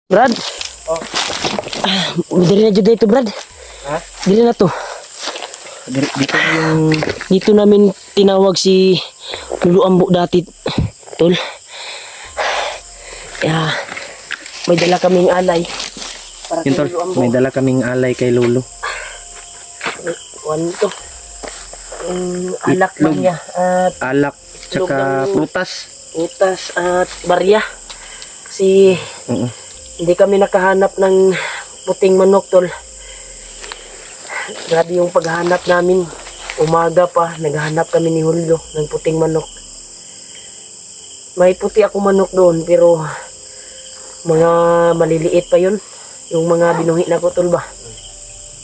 Brad, Oh, dili na jud dito, Brad. ha? Dili na to. Dito na yung... Dito namin tinawag si Lulu Ambo dati, tol. Kaya may dala kaming alay para kay Yun tol, Lulu Ambo. may dala kaming alay kay Lolo. Kuwan to. Yung alak lang Itlog. niya at Alak, Itlog tsaka ng- prutas. utas at barya. Kasi Oo. hindi kami nakahanap ng puting manok, tol. Grabe yung paghahanap namin. Umaga pa, naghahanap kami ni Julio ng puting manok. May puti ako manok doon, pero mga maliliit pa yun. Yung mga binuhi na ko, tol ba?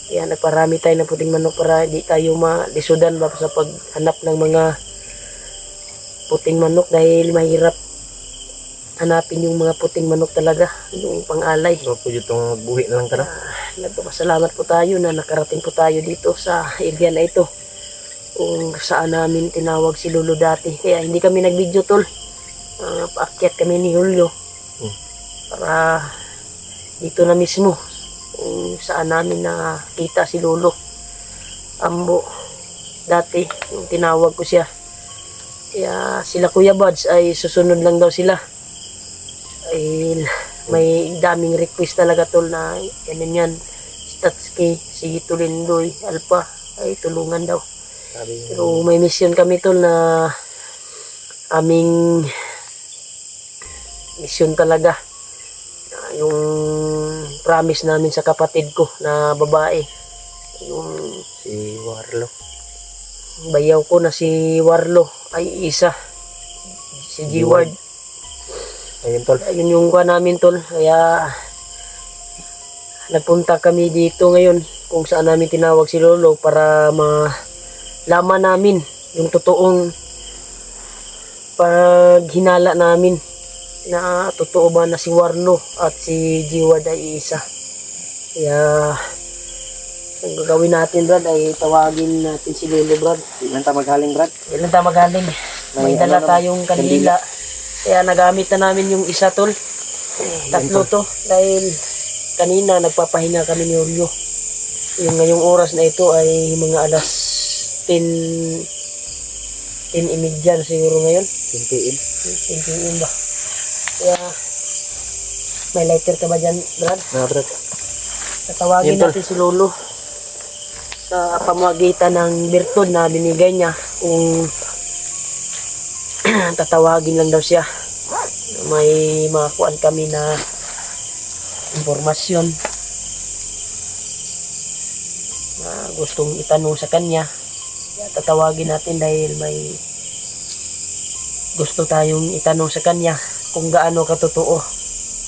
Kaya nagparami tayo ng puting manok para di tayo malisudan ba sa paghanap ng mga puting manok dahil mahirap hanapin yung mga puting manok talaga, yung pang-alay. So, pwede itong buhi na lang tara. Nagpapasalamat po tayo na nakarating po tayo dito sa area na ito kung saan namin tinawag si Lolo dati. Kaya hindi kami nag-video, tol. Paakyat kami ni Julio para dito na mismo kung saan namin nakita si Lolo Ambo dati, yung tinawag ko siya. Kaya sila Kuya Buds ay susunod lang daw sila. Ay may daming request talaga, tol, na ganun yan. Statski, si Tulindoy, Alpha ay tulungan daw. Sabi niya. Pero may mission kami, tol, na aming mission talaga. Yung promise namin sa kapatid ko na babae. Yung Si Warlo. bayaw ko na si Warlo ay isa. Si G-Ward. Ayun tol. Ayun yung kuha namin, tol. Kaya nagpunta kami dito ngayon kung saan namin tinawag si Lolo para malaman namin yung totoong paghinala namin na totoo ba na si Warlo at si G-Ward ay isa. Kaya ang gagawin natin, Brad, ay tawagin natin si Lolo, Brad. Ilan ta maghaling Brad? Ilan tayo magaling? May May dala ano naman, tayong kandila. Kaya nagamit na namin yung isa, tol. Tatlo to. Dahil kanina nagpapahinga kami ni Julio. Yung ngayong oras na ito ay mga alas 10:30 siguro ngayon. 10 PM. 10 PM ba? Kaya may lighter ka ba dyan, Brad? Na Brad. Tatawagin Yun, tol. natin si Lolo sa pamamagitan ng birtod na binigay niya kung tatawagin lang daw siya. May makuhaan kami na impormasyon na gustong itanong sa kanya. Kaya tatawagin natin dahil may gusto tayong itanong sa kanya kung gaano katotoo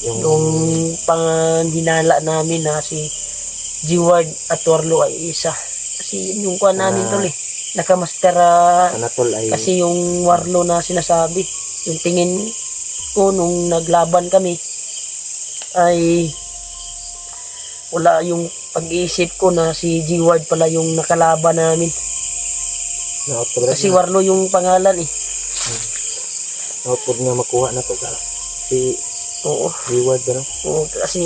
yung panghinala namin na si G-Ward at Warlo ay isa. Kasi yun yung kuha namin, tol, eh. Nakamaster Sana tol ay... kasi yung Warlo na sinasabi. Yung tingin ko nung naglaban kami ay wala yung pag-iisip ko na si G-Ward pala yung nakalaban namin. Na-output Brad. Kasi Warlo yung pangalan, eh. Na-output nga makuha na to. Si Oo. Reward ba no? Oo, kasi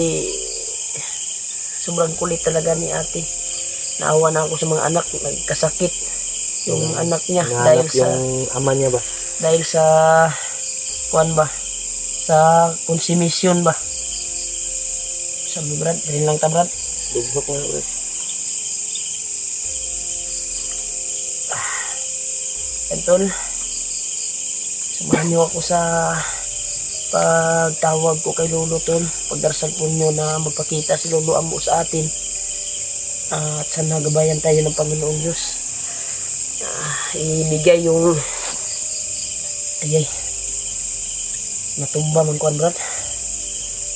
sobrang kulit talaga ni ate. Naawa na ako sa mga anak, nagkasakit yung anak niya dahil Nahanap sa yung ama niya ba? kuan ba, sa konsumisyon ba. Sabi, Brad, rin lang ta, Brad. Dugsok mo na Brad. Yan, tol, samahan niyo ako sa pagtawag ko kay Lolo, tol. Pagdarasal po niyo na magpakita si Lolo Ambo sa atin. At sana gabayan tayo ng Panginoong Diyos. Ibigay yung ayay natumba man kuan, Brad.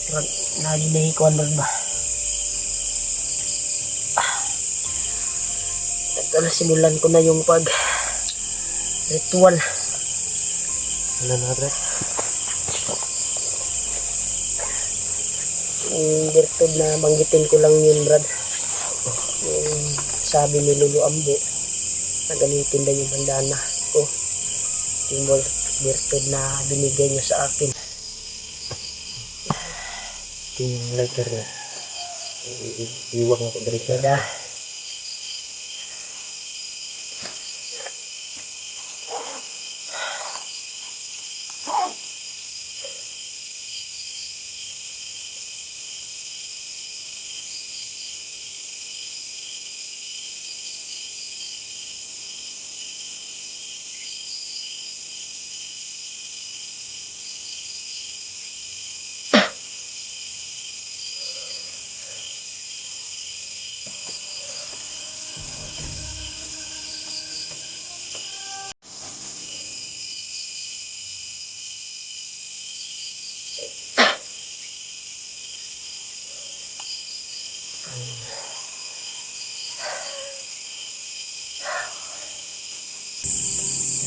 Brad, nalinay kuan, Brad ba. Tala, simulan ko na yung pag ritual. Wala na Brad. Yung birtod na banggitin ko lang yun, Brad. Yung sabi ni Lolo Ambo na gamitin daw yung bandana ko. Yung birtod na binigay niya sa akin. Yung lighter na. Iwag na ko dari ka.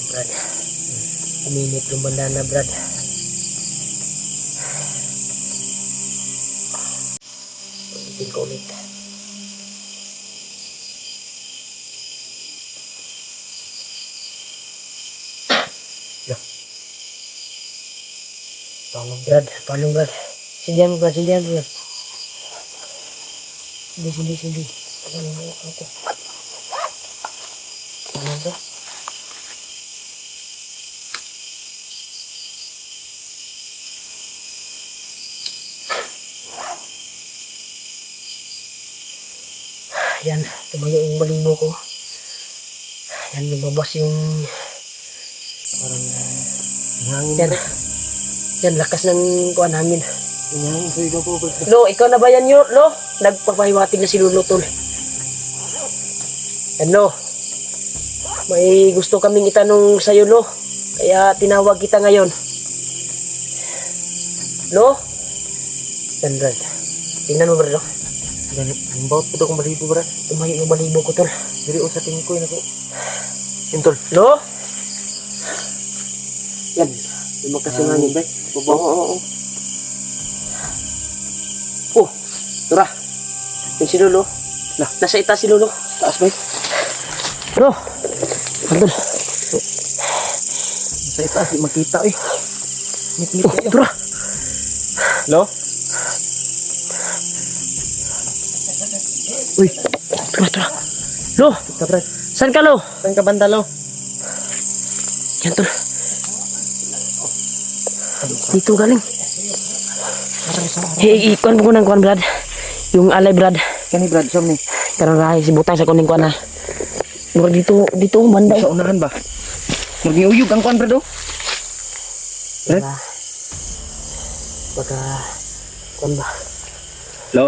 Brad, uminit yung bandana, Brad. Ulitin ko ulit. Tolong Brad. Sindihan mo Brad, sindihan mo Brad. Sindi. Tolong mo ako. Tolong Brad. Yan, tumayo yung balibo ko. Yan, lumabas yung Parang hangin yan. na. Yan, lakas ng kuha namin. Yung hangin sa ikaw po. Lo, ikaw na ba yan yun, Lo? Nagpapahiwatig na si Lolo, tol. Yan, Lo. May gusto kaming itanong sa'yo, Lo. Kaya tinawag kita ngayon. Lo? Yan, Brad. Tingnan mo, Brad, Lo. Ang bawat po daw kong balibo, Brad. Tumayo yung balibo ko, tol. Diri o sa tingin ko yun ako. Yun, tol. Lo? Yan. Lumakas yung hangin, Bay. Oo. Oh, tara. Yung si Lolo. Nasa itaas si Lolo. Taas, Bay. Bro, andun. Sa itaas, di makita, eh. Mit-mit Oh, kayo. tara. Lo? Uy, tara. Lo, Kita, Brad. saan ka, Lo? Saan ka banda, Lo? Yan, tol. Dito galing. Hey, ikuan mo ko ng kuan, Brad. Yung alay, Brad. Kani, Brad, saan ni? Karang rahay, si Butang sa kuning kuan, ha. Bro, dito, banda. Sa unahan ba? Mag-iuyog ang kuan, Brad, oh. Brad? Baka, kuan ba? Lo?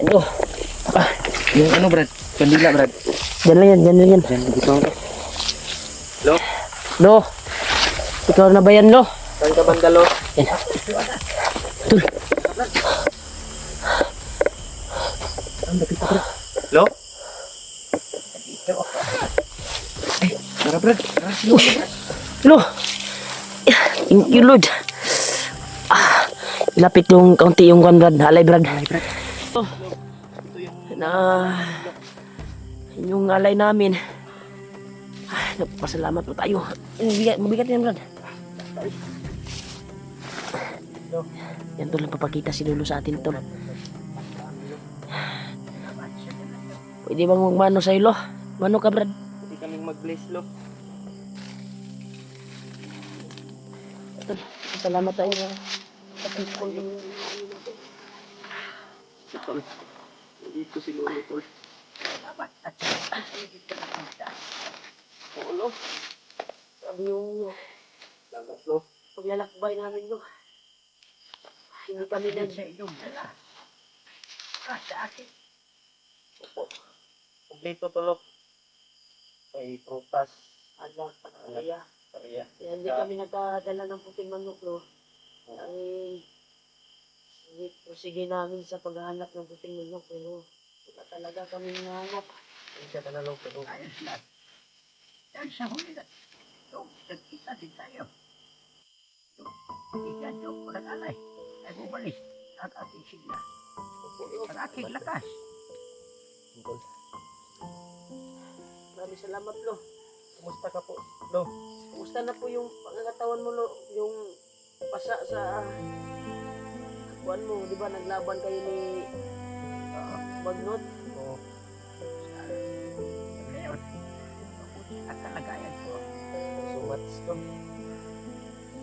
Ano? Yung ano, Brad? Kandila, Brad. Diyan lang yan. Diyan, dito ako. Lo? Lo, ikaw na ba yan, Lo? Saan ka banda, Lo? Yan. Tul. Ang dapit ka, Brad. Lo? Tara, Brad. Tara, Lo. Lo. Thank you, Lord. Ilapit yung kaunti yung kuan, Brad. Alay, Brad. Oh. Na yung alay namin. Nagpasalamat po tayo. Mabigat yan, Brad. Yan, tol, papakita si Lolo sa atin, tol. Pwede bang magmano sa'yo, Lo? Mano ka, Brad? Hindi kaming mag-bless, Lo. Tol, salamat tayo. Tol. Dito si Lolo, Tol. Oo, Lo. Sabi yung Salamat, Lo. paglalakbay namin, Lo. Hindi kami Kompleto, to, Lo. May prutas. Alam, kaya. Kaya. Kaya hindi kami nagkadala ng puting manok, Lo. Ay, sige namin sa paghahanap ng puting manok, pero wala talaga kami nahanap. Hindi ka na, Lo. Pero Yan sa huli na. Ito, nagkita din tayo. Ika ito, pag-alay. Ay bumalik ang ating sigla. Ang aking lakas. Tol. Maraming salamat, Lo. Kumusta ka po, Lo? Kumusta na po yung pangangatawan mo, Lo? Yung pasa sa kuan mo, di ba naglaban kayo ni Oo. Magnot? Oo. Ngayon, mabuti ang kalagayan ko. So much to.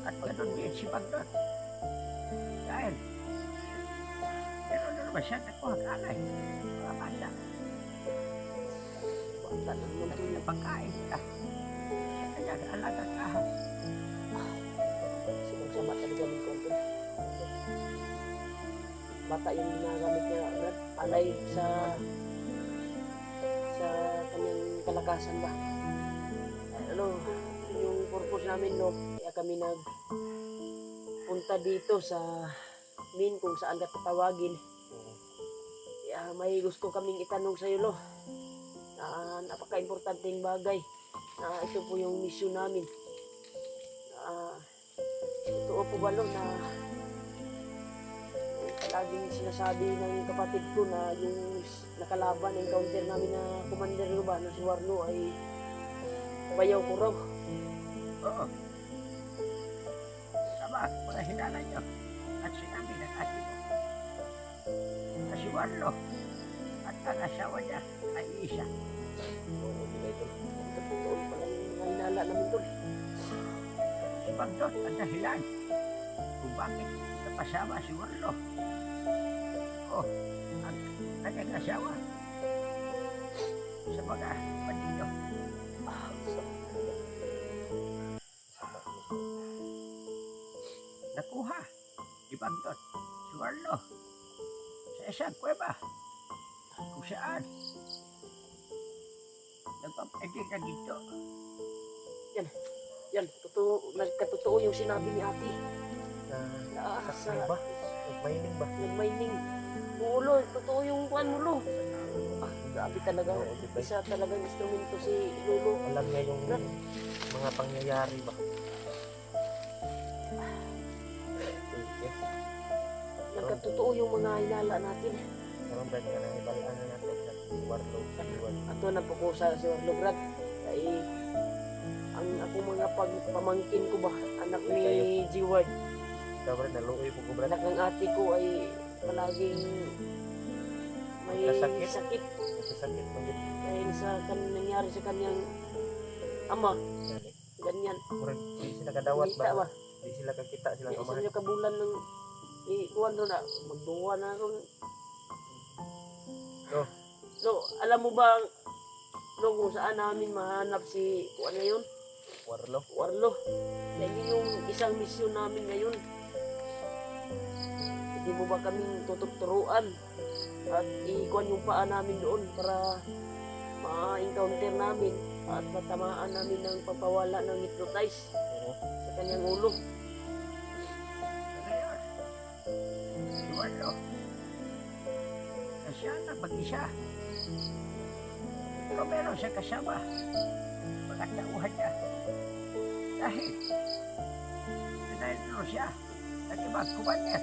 At ganoon din si Bagdon. Dahil, meron na naman siya nakuha kalay. Mga bata, Bata na naman naging to. na pagkain ka. Sa kanyang alagang ahas. Kasi kung sama talaga ng konti. Bata yung ginagamit niya, Brad. Alay sa kanyang kalakasan ba. Ano, yung purpose namin, no, kaya kami nagpunta dito sa Min kung saan ka tatawagin. Kaya may gusto kaming itanong sa iyo, lo. Napaka-importanteng bagay na ito po yung mission namin. Totoo po ba, lo, na laging sinasabi ng kapatid ko na yung nakalaban, encounter namin na commander ko ba, na si Warno ay bayaw ko raw. Oo. Tama, mga hinala niyo. At sinabi ng ate mo. Na si Warlo at ang asawa niya ay isa. Oo, di ba ito? Totoo pala yung mga hinala namin doon. Si Bagdon ang dahilan kung bakit napasama si Warlo. O ang kanyang asawa sa mga bandido. Nakuha ni Bagdon si Warlo sa isang kuweba kung saan nagpapaiging na dito. Yan, totoo, nagkatotoo yung sinabi ni ate. Na sakay ba? Nagmining ba? Nag-mining. Oo, lo, totoo yung kuhan mo, lo. Grabe talaga. Oo, di ba? Isa talagang instrumento si Lolo. Alam niya yung mga pangyayari ba? Okay. Nagkatotoo yung mga hinala natin. Karon ba ka na ibalaan na nato sa Warlo sa Iwan. Ato na po ko sa Warlo, Brad. Ay, ang ako mga pamangkin ko ba, anak ni G-Ward, Ikaw ba naluoy po ko brad? anak ng ate ko ay palaging may Nagkasakit? sakit Nasasakit man yun. dahil sa nangyari sa kanyang ama, Gani. ganyan. Murag di sila kadawat Kita ba? ba? Di sila kakita sila Isa kumahan. niya kabulan ng ikuan doon na, magduwa na ron. Oh, No, alam mo ba, no, kung saan namin mahanap si, kuan na yun? Warlo. Warlo. Dahil yung isang misyon namin ngayon. Hindi mo ba kaming tuturuan at ikuan yung paa namin doon para ma-encounter namin at matamaan namin ng pagpawala ng hypnotize Oo. sa kanyang ulo. Ngayon, si Warlo na siya na mag-isa. Pero meron siya kasama mga tauhan niya. Dahil nanalo siya ng ibang kumander.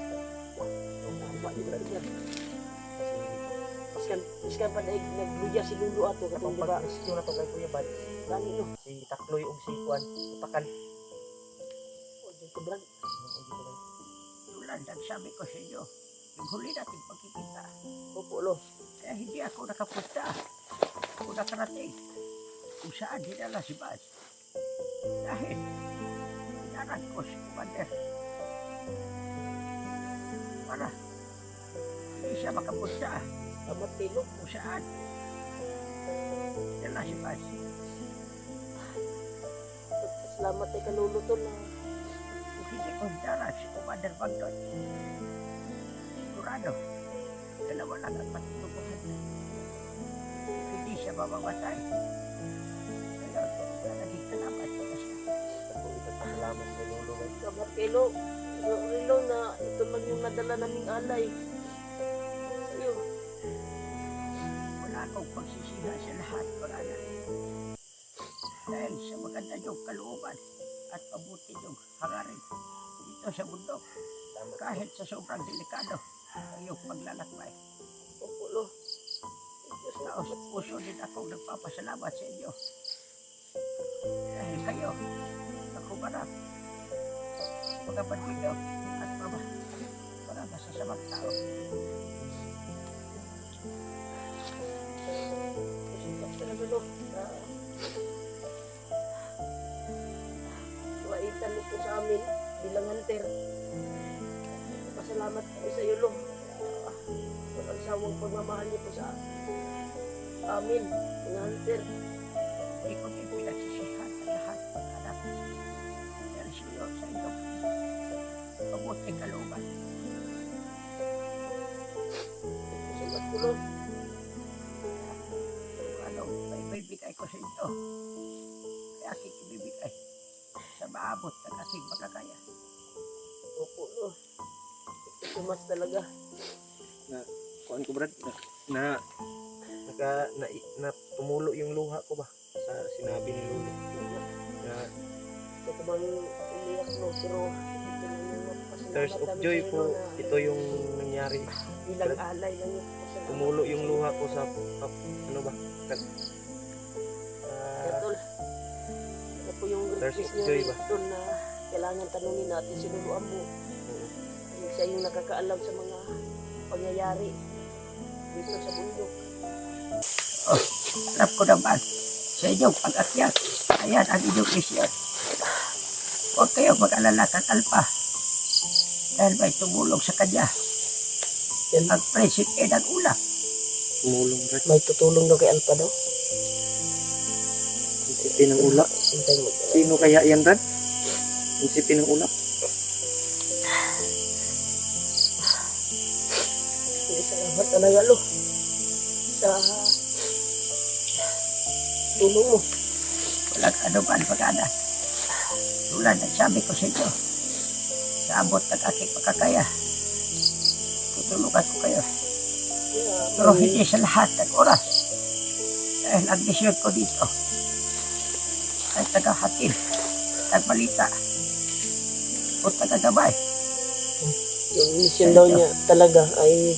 Tama din natin yan. Iskan pa dahil nagluya si Lulu ato katong Kapag diba? pag-rescue na to kay Kuya Bad, Gani no? si Takloy og si Kuan, Utakan. O, dyan to Brad. Tulad ang sabi ko sa inyo, yung huli nating pagkikita. Opo, lo. Kaya hindi ako nakapunta. Ako nakarating kung saan dinala si Baz. Dahil inaran ko si Commander para hindi siya makapunta Amat tilo. kung saan dinala si Baz. Salamat kay Kalulu to na Kung hindi ko hinarang si Commander Bagdon, sigurado dalawa lang ang matutubuhan. Hindi siya mamamatay. Ngayon, naging salamat ko na siya. Ako ipagpasalamat kay Lolo guys. Amat tilo. Rilo na ito lang yung nadala naming alay. Sa'yo. Wala akong pagsisiha sa lahat, Parana. Dahil sa maganda yung kalooban at mabuti yung hangarin dito sa bundok. Salamat. Kahit sa sobrang delikado ang iyong paglalakbay. Opo, lo. Diyos na Taos puso din akong nagpapasalamat sa inyo. Dahil kayo, ang humarap sa mga bandido at mga mga masasamang tao. Pasensya talaga, lo. Waitan mo po sa amin bilang hunter. Pasalamat kami sa iyo, lo. Walang sawang pagmamahal niyo po sa amin, mga hunter. Hindi ko din pinagsisihan sa lahat ng anak. Dahil siyo sa inyong mabuting kalooban. Salamat po, lo. Kung ano, may bibigay ko sa inyo. Ay aking ibibigay sa maabot ng aking makakaya. Opo, lo. Tumas talaga. Kuan ko Brad na tumulo yung luha ko ba sa sinabi ni Lolo na Ito bang umiyak, lo, pero ito lang yung mapasalamat tears of namin joy sa iyo, po lo, na ito yung nangyari. bilang alay lang yung pasalamat. Tumulo yung luha ko sa ano ba Kaya, tol, ano po yung Tears request of niya, joy ba? tol, na kailangan tanungin natin si Lolo Ambo. Siya yung nakakaalam sa mga pangyayari dito sa bundok. Alam ko naman sa inyong pag-akyat. Ayan ang inyong misyon. Huwag kayong mag-alala kakalpa. Dahil may tumulong sa kanya. Ang prinsipe ng ulap. tumulong Brad May tutulong daw kay Alpa daw. isipin ng ulap. Hintay mo. Sino kaya yan Brad? Isipin ng ulap. Salamat talaga, lo, sa tulong mo. Walang anuman pag-ana. Tulad ng sabi ko sa inyo. Sa abot ng aking makakaya. Tutulungan ko kayo. Pero hindi sa lahat ng oras. Dahil ang misyon ko dito ay tagahatid ng balita o tagagabay. Yung mission daw niya talaga ay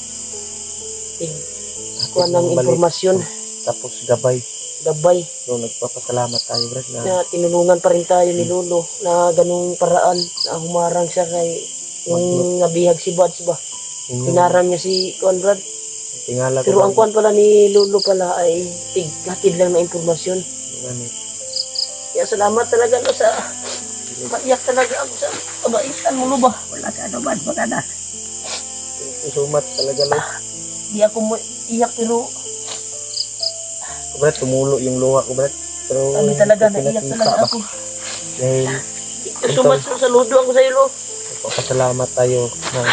kuha ng impormasyon, Tapos gabay. gabay, So nagpapasalamat tayo Brad na na tinulungan pa rin tayo ni Lolo na ganung paraan na humarang siya kay yung nabihag si Buds ba. inyong Hinarang niya si Conrad. tingala ko. Pero ang kuwan pala ni Lolo pala ay hatid lang na impormasyon. Ano, Kaya salamat talaga, lo, sa maiyak talaga ako sa kabaitan mo, lo, ba. Wala ka anuman pag-ana. thank you so much talaga Lord. Di ako mo iyak, pero Brad, tumulo yung luha ko Brad. Pero kami talaga may naiyak pinakita talaga ba? ako. Dahil So much, lo, saludo ako sa iyo, lo. papasalamat tayo ng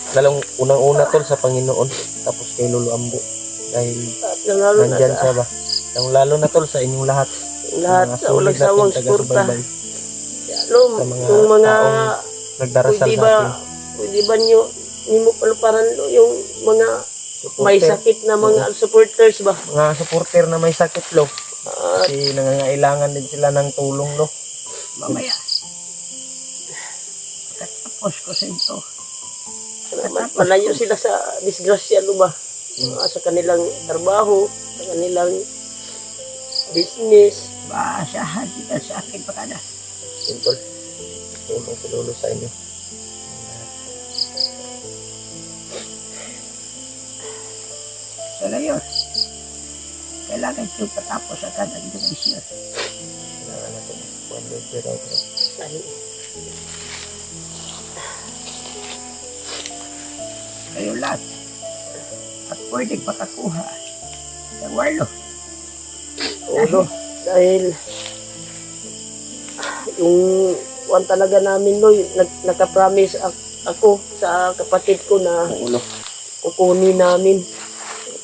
lalong unang-una tol sa Panginoon tapos kay Lolo Ambo dahil At lalo na nandyan sa siya ba lalo na tol sa inyong lahat lahat mga sa solid walang sawang nating suporta. taga-subaybay Lo, sa mga yung mga taong nagdarasal pwede sa ba, atin. pwede ba nyo mo paluparan, lo, yung mga may Supporter, sakit na mga supporters ba? mga supporter na may sakit lo At kasi nangangailangan din sila ng tulong lo. Mamaya. Pagkatapos ko sa ito. salamat, malayo sila sa disgrasya, lo, ba? Sa kanilang trabaho, sa kanilang business. Maasahan kita sa akin pag-ana. Tol, tulong si Lolo sa inyo. Sa ngayon, kailangan ito patapos agad ang inyong misyon. Kailangan natin wonder pero Ay, Kayo lahat. At pwedeng makakuha ng warlo. ulo, dahil yung kuwan talaga namin, lo, nakapromise ako sa kapatid ko na ulo. kukunin namin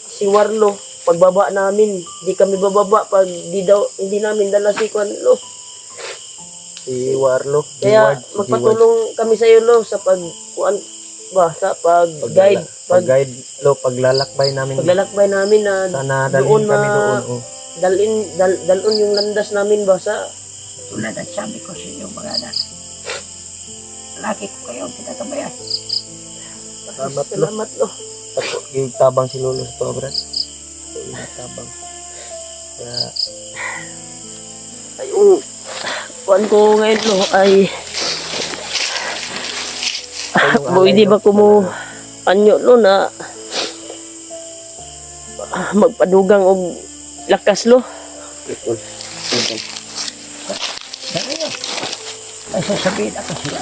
si Warlo. Pagbaba namin, di kami bababa pag hindi namin dala si Kwan, lo. Si Warlo, Kaya Diwad, magpatulong kami sa iyo, lo, sa pag-kuan ba, sa pag-guide, pag-guide lo, paglalakbay namin. paglalakbay namin na Sana doon dalhin kami doon. Oh. dalon yung landas namin ba sa Tulad ang sabi ko sa inyo mga anak. Lagi ko kayong pinagabayan. Salamat, lo. salamat, lo. Tapos yung tabang si Lolo sa to, Brad. Yung tabang. Kaya, Ay, kuan ko ngayon, lo, ay yung Pwede alay, ba no? ko mo anyo lo na magpadugang og lakas lo? Okay, tol. Yun, tol. Sa ngayon, ay sasabihin ako sila.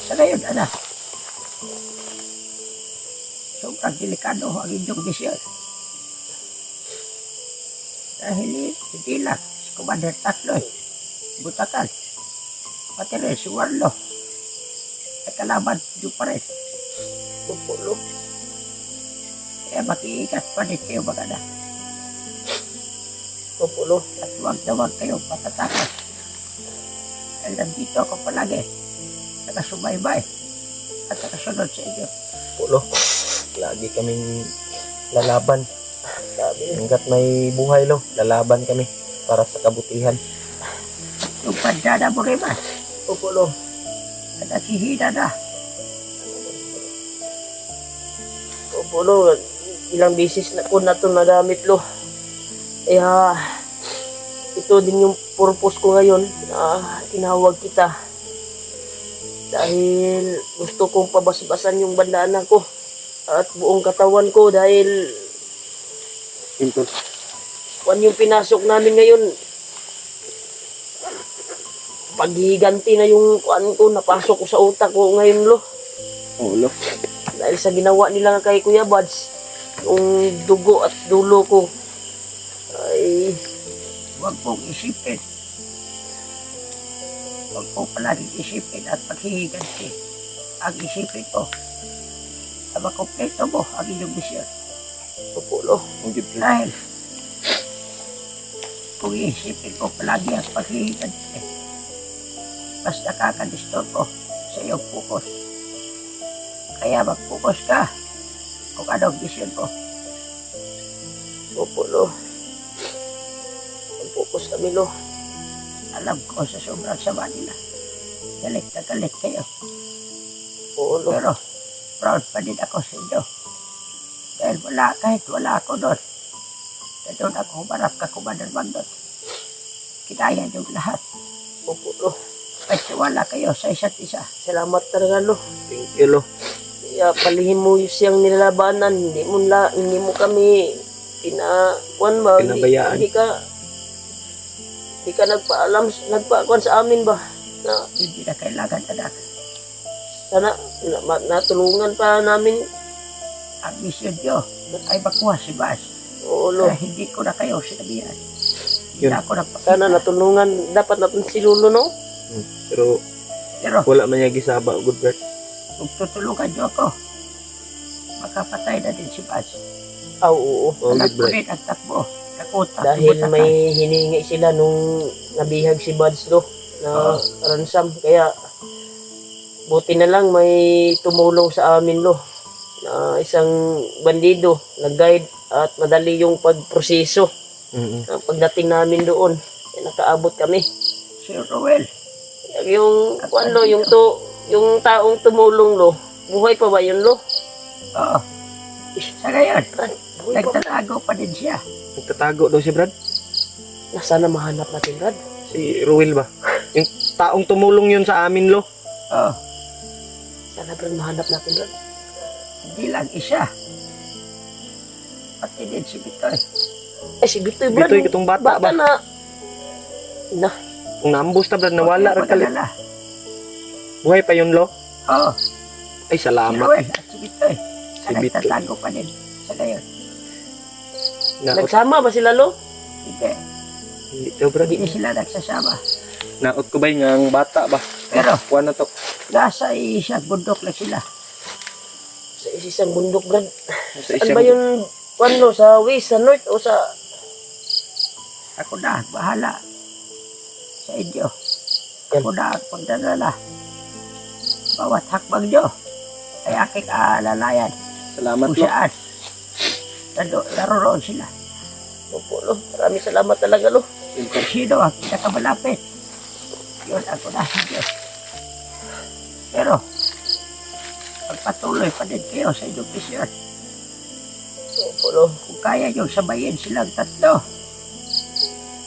Sa ngayon, anak. Sobrang delikado ang inyong misyon. Dahil hindi lang si Commander Tatloy, Butakan, pati rin si Warlo, ay kalaban nyo pa rin. Opo lo. Kaya mag-iingat pa rin kayo mga anak. Opo lo. At huwag na huwag kayong patatakas. Dahil nandito ako palagi, nakasubaybay at nakasunod sa inyo. Pulo. Lagi kaming lalaban. Sabi Hanggat may buhay, lo, lalaban kami para sa kabutihan. Yung pandana mo rin ba? opo lo. Na naghihina na. Opo lo. Ilang beses na ko na ito nagamit lo. Kaya ito din yung purpose ko ngayon na tinawag kita. Dahil gusto kong pabasbasan yung bandana ko at buong katawan ko dahil Yun, tol. kung yung pinasok namin ngayon, paghiganti na yung kuan ko, napasok ko sa utak ko ngayon lo. Oo, lo. Dahil sa ginawa nila kay Kuya Buds, yung dugo at dulo ko, ay Huwag pong isipin. Huwag pong palaging isipin at paghihiganti. Ang isipin ko, na makompleto mo ang inyong misyon. opo lo. Ang gib, tol. Dahil, kung iisipin ko palagi ang paghihiganti, mas nakakadisturbo sa iyong focus. Kaya mag-focus ka kung anong misyon mo. Opo lo. Mag-focus kami lo. Alam ko sa sobrang sama nila. Galit na galit kayo. Oo lo. Pero, proud pa din ako sa inyo. Dahil kahit wala ako doon, na doon ako humarap ka Commander Magdot. Kinaya niyo lahat. Opo lo. At wala kayo sa isa't isa. Salamat talaga lo. Thank you, lo. Kaya palihim mo yung siyang nilalabanan. Hindi mo kami kuan ba? Pinabayaan. Hindi ka nagpaakuan sa amin ba? Na Hindi na kailangan anak. sana natulungan pa namin. Ang misyon niyo ay makuha si Bas. Oo lo. Kaya hindi ko na kayo sinabihan. Hindi Yun. na ako napakita. Sana natulungan. Dapat natin si Lolo no? Pero Pero wala man niya gisaba, good brad. kung tutulungan niyo ako, makapatay na din si Bas. Oo. Oo, Alam good ko brad. rin ang takbo. Nakutak. Dahil may hiningi sila nung nabihag si Buds do na ransom. Kaya buti na lang may tumulong sa amin lo na isang bandido, nag-guide at madali yung pagproseso. Ang pagdating namin doon, nakaabot kami. Si Roel. Yung yung taong tumulong lo, buhay pa ba yun lo? Oo. Sa ngayon, Buhay pa ba? nagtatago pa din siya. Nagtatago daw si Brad. Sana mahanap natin, Brad. Si Ruel ba? Yung taong tumulong yun sa amin, lo. Oo. Sana, Brad, mahanap natin, Brad. Hindi lang isa. Pati din si Bitoy. Ay, si Bitoy, Brad. Bitoy, itong bata ba? na. Na, Kung naambos na, Brad, nawala Huwag rin kalit. mag-alala. Buhay pa yun, lo. Oo. Ay, Si salamat. Roel at si Bitoy. Si Na Bitoy. nagtatago pa din. Sa ngayon. nagsama ba sila, lo? Hindi. Hindi to, Brad. Hindi sila nagsasama. Naot ko ba yung ang bata ba? Pero, Kuha na to. nasa isang bundok lang sila. Sa isang bundok, Brad. Sa Saan ba yung, ano, sa west, sa north, o sa... Ako na, bahala. Sa inyo. Yan. Ako na ang pagdadala. Bawat hakbang nyo ay aking aalalayan. Salamat, Kung lo. saan. Naroon sila. Opo, lo. Maraming salamat talaga, lo. Kung sino ang pinakamalapit. Yun ang unahin nyo. Pero, pagpatuloy pa din kayo sa inyong misyon. Opo, lo. Kung kaya nyo sabayin silang tatlo,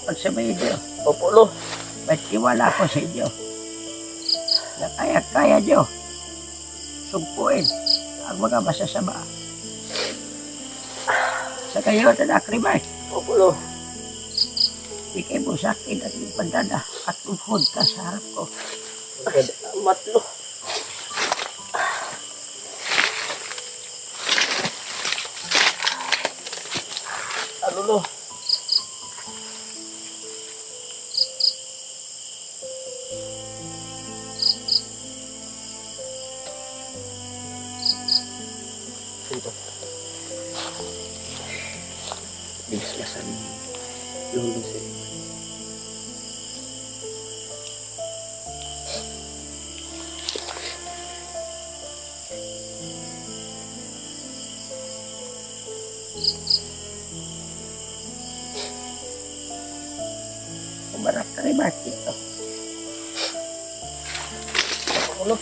pagsabayin nyo, Opo, lo. may tiwala ko sa inyo. na kaya nyo sugpuin ang mga masasama. Sa kayo na nakribay, Opo, Lo. bigay mo sa akin at yung pandana at umhod ka sa harap ko. Salamat, Lo. Ano, Lo? Ito. Bigas-gasan lulong sila. Umarap ka rin bakit ito. Ano, Lo?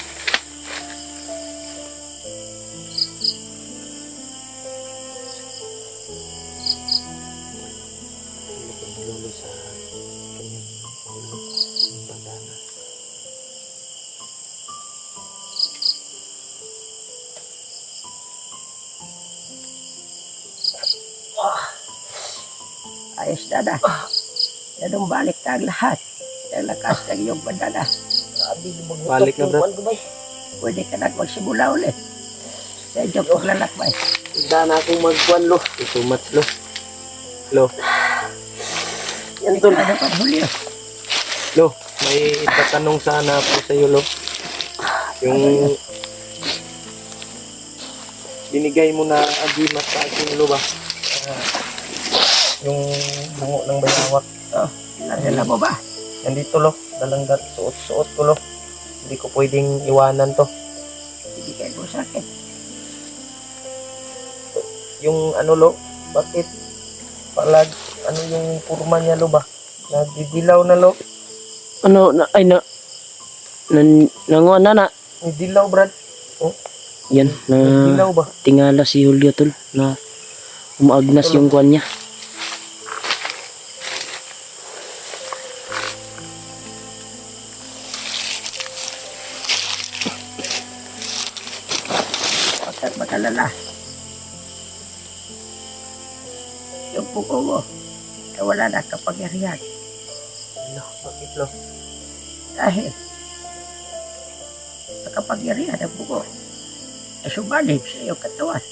Lulu sa kanyang ulo ng bandana. Ayos dada. Yanong balik ka ang lahat. Ang lakas ng iyong bandana. Grabe, lumagmutok Balik na, yung Brad. kuwan ko, bay. Pwede ka na magsimula ulit. Sa inyong paglalakbay. Handa na akong magkuhan, Lo. Too much, Lo. Lo. Yan, Ito Tol. na naman huli. Lo, may itatanong sana po sa iyo, Lo. Yung binigay mo na agimat sa akin, Lo ba? Yung bungo ng bayawak. Oh, nadala mo ba? Nandito, Lo. Dalang suot-suot ko, Lo. Hindi ko pwedeng iwanan to. Ibigay mo sa akin. Yung ano, Lo, bakit palag, ano yung kurma niya, Lo ba? Nagdidilaw na, Lo. Ano, nanguha na. May dilaw, Brad. Yan, na Nagdilaw ba? tingala si Julio, Tol, na umaagnas yung kuwan niya. Pagkat makalala. Yung buko mo, na wala na kapangyarihan. Lo, bakit, Lo? Dahil sa kapangyarihan ng buko ay sumanib sa iyong katawan.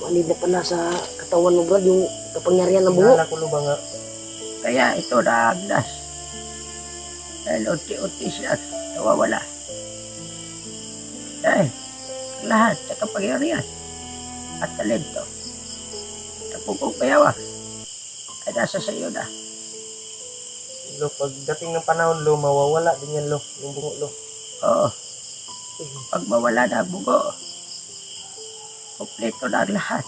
Manid na pala sa katawan mo, Brad, yung kapangyarihan ng bungo. Nala ko, Lo ba nga? Kaya ito naagnas. Dahil unti-unti siya nawawala. Dahil ang lahat sa kapangyarihan at talento ng bukong bayawak ay nasa sa iyo na. Lo, pagdating ng panahon, Lo, mawawala din yan, Lo. Yung bungo, Lo. Oo. Pag mawala na ang bugo, kompleto na ang lahat.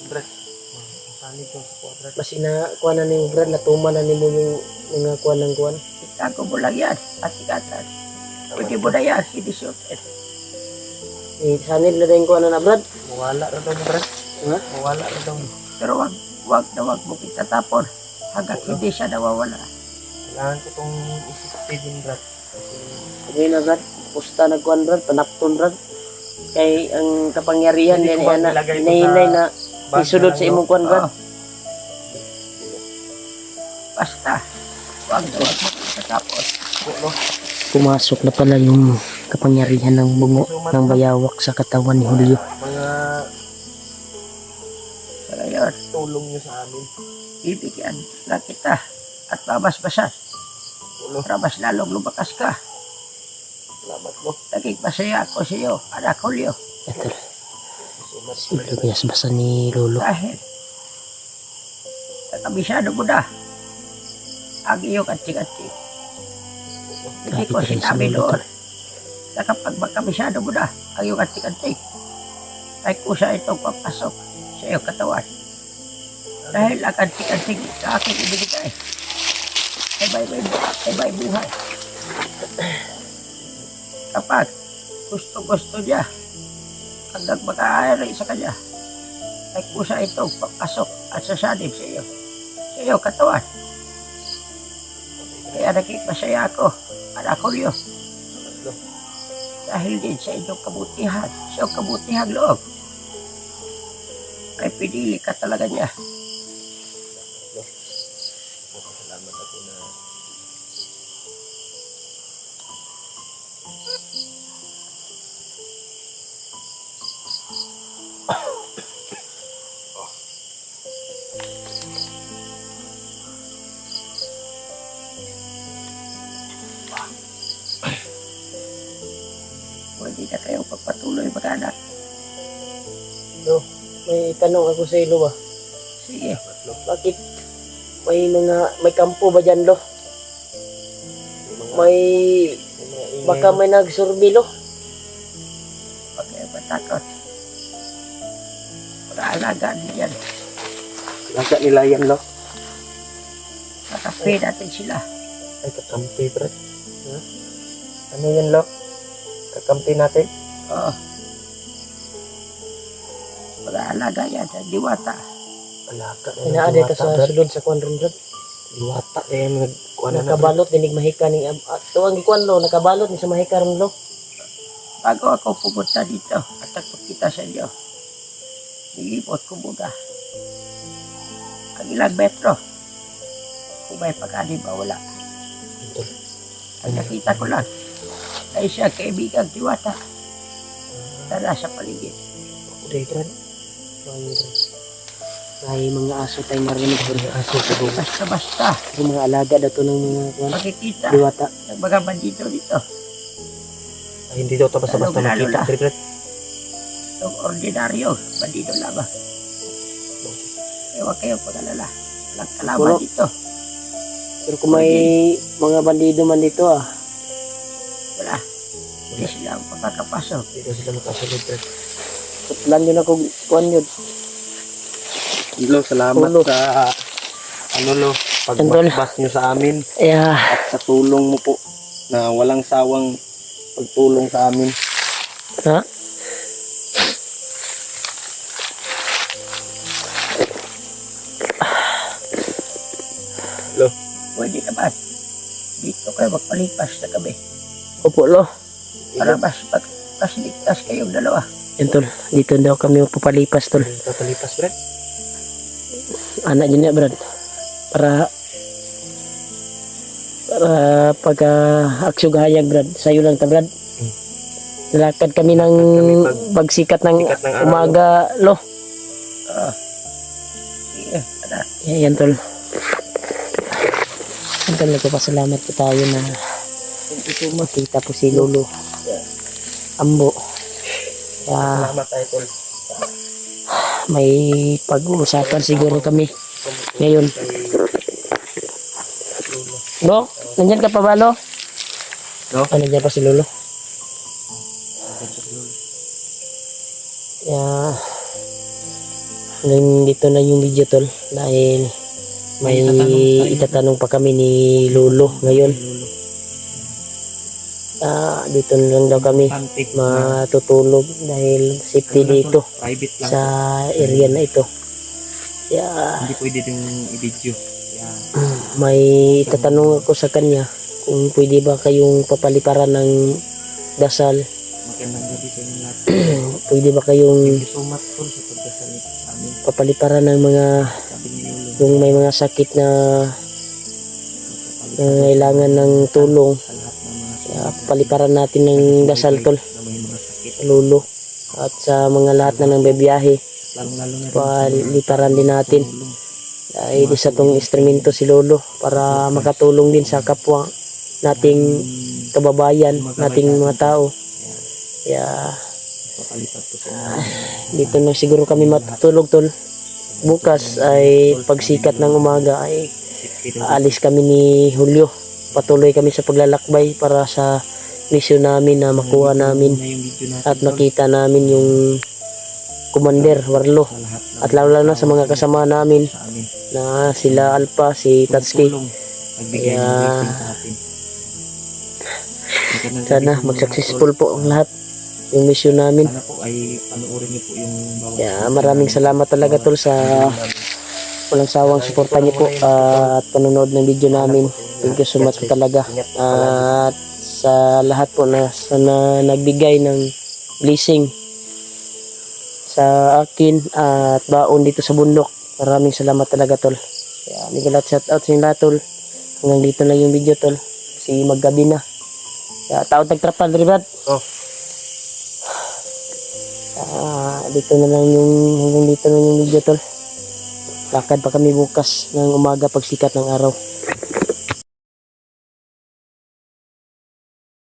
Brad, ang sanib yung sa kwadrat. Basi na kuwan na ni Brad, natuman na ni mo yung mga kuwan ng kuwan. Itago mo lang yan at ikatan. Pwede mo na yan, hindi suotin. Sanib na rin kuwan na, Brad. Mawala rin daw, Brad. Ha? Mawala rin daw. Pero wag mo itatapon hanggang hindi siya nawawala. Kailangan ko itong isisipin, Brad. Kasi, Sabi na, Brad, pusta na kuwan, Brad, panapton, Brad. Kay ang kapangyarihan Hindi din ko ba na nilagay ito hinahinay sa na bag isulod na sa lang, imong kuwan, Brad. Oo. Basta, wag mo itatapon. Lo. Pumasok na pala yung kapangyarihan ng bungo ng bayawak sa katawan ni Julio. Mga Sa ngayon, tulong nyo sa amin. bibigyan lang kita at babasbasan Lo. para mas lalong lumakas ka. Salamat, Lo. Naging masaya ako sa iyo, anak Julio. Ito, So much, siyempre binasbasa ni Lolo. Dahil, nakabisado mo na ang iyong katsing-katsing. Hindi ko Grabe ka rin sa sinabi Lolo, noon na kapag magkabisado mo na ang iyong katsing-katsing, ay kusa itong papasok sa iyong katawan. Dahil ang katsing-katsing sa aking ibinigay ay may buhay. Kapag gusto-gusto niya hanggang mag-aari sa kanya, ay kusa itong papasok at sasanib sa iyo katawan. Kaya naging masaya ako Anak Julio, dahil din sa inyong kabutihan, sa iyong kabutihan loob, ay pinili ka talaga niya. Salamat ako na Pwede na kayong pagpatuloy mag-anak. Lo, may tanong ako sa ilo ba? Sige, Bakit may kampo ba dyan, Lo? May, baka may nagsurbi, Lo? huwag kayo matakot. Pag-aalaga niyan. laga nila yan, lo. Katapi natin sila. Ay, kakampi, bro. Ha? Ano yan, lo? Kakampi natin? Oo. Pag-aalaga yan sa diwata. Alaga na Inaade ka sa Brad. sulod sa kuwan ron, Brad. Diwata, eh, nagkuha na na, Brad. Nakabalot, dinig mahika ni... tuwang gikuan, Lo, nakabalot ni sa mahika ron, Lo. Bago ako pumunta dito at nagpakita sa inyo, nilipot ko muna ang ilang metro. Kung may pag-anim ba wala. Ito. Ang nakita ko lang ay siya kaibigang diwata na nasa paligid. Uday, Brad. May mga aso tayong marinig, Brad. Aso sa buhay. Basta-basta Yung mga alaga daw to ng mga kuwan. makikita Diwata. ng mga bandido dito. Ay, hindi daw ito basta-basta Lalo, lalo makita, na. Brad. Yung ordinaryo, bandido lamang. Ewan kayo pag-alala. Walang kalaban Wala. dito. Pero kung may mga bandido man dito, Wala. Hindi sila makakapasok. Hindi daw sila makasunod, Brad. Tutlan yun ako, kuwan yun. Lo, salamat Ulo. sa ano, lo, pagbasbas nyo sa amin Yeah. at sa tulong mo po na walang sawang pagtulong sa amin. Ha? Lo, Pwede naman. Dito kayo magpalipas na gabi. Opo, Lo. Para mas ligtas kayong dalawa. Yan, Tol. Dito daw kami magpapalipas, Tol. tatalipas, Brad. Anak dyan niya, Brad. Para pagka aksugahayag, Brad. Sa'yo lang ta, Brad. Nalakad kami ng pagsikat ng Sikat ng araw. umaga, Lo. Sige, anak. Yan, Tol. Yan, Tol. Nagpapasalamat po tayo na makita po si Lolo Ambo. Kaya Salamat tayo, Tol. may pag-uusapan siguro kami ngayon. Lo, nandyan ka pa ba, Lo? No? Ah, nandyan pa si Lolo. Kaya, dito na yung video, Tol. Dahil may itatanong pa kami ni Lolo ngayon. Dito na lang daw kami Antik matutulog dahil safety dito private lang. sa area na ito. Kaya, Hindi pwede yung i-video. Yeah. may itatanong ako sa kanya kung pwede ba kayong papaliparan ng dasal. Magandang gabi sa inyo lahat. Pwede ba kayong Thank you so much, Tol, sa pagdasal sa amin. papaliparan ng mga Sabi ni Lolo, yung may mga sakit na kailangan ng tulong. sa lahat ng mga Kaya paliparan natin ng dasal, Tol, na may mga sakit. Lolo. At sa mga lahat na nang bebiyahe, Lalo na rin paliparan din natin. tulong. Dahil isa tong instrumento si Lolo para makatulong din sa kapwa nating kababayan, nating mga tao. Kaya Papalipat ko sa inyo. dito na siguro kami matutulog, Tol. Bukas ay pagsikat ng umaga ay aalis kami ni Julio. Patuloy kami sa paglalakbay para sa misyon namin na makuha namin Na yung video natin, at Tol, makita namin yung Commander Warlo sa lahat ng at lalo na sa mga kasama namin sa amin. na sila Alpha, si Tatsuki. Tulong. Nagbigay ng Kaya, blessing sa atin. Magandang gabi sana sa inyo, mag-successful po ang lahat yung mission namin. Sana po ay panoorin niyo po yung bawat Kaya maraming salamat talaga, Tol, sa walang sawang suporta niyo po at panonood ng video namin. Thank you so much po talaga. Ingat po palagi. At sa lahat po na nagbigay ng blessing sa akin at baon dito sa bundok. Maraming salamat talaga tol. Kaya nigalat shout out sa inyo lahat tol. Hanggang dito na yung video tol. Kasi maggabi na. Kaya tao tagtrapal Brad. Oh. Dito na lang yung hanggang dito na yung video tol. Lakad pa kami bukas ng umaga pagsikat ng araw.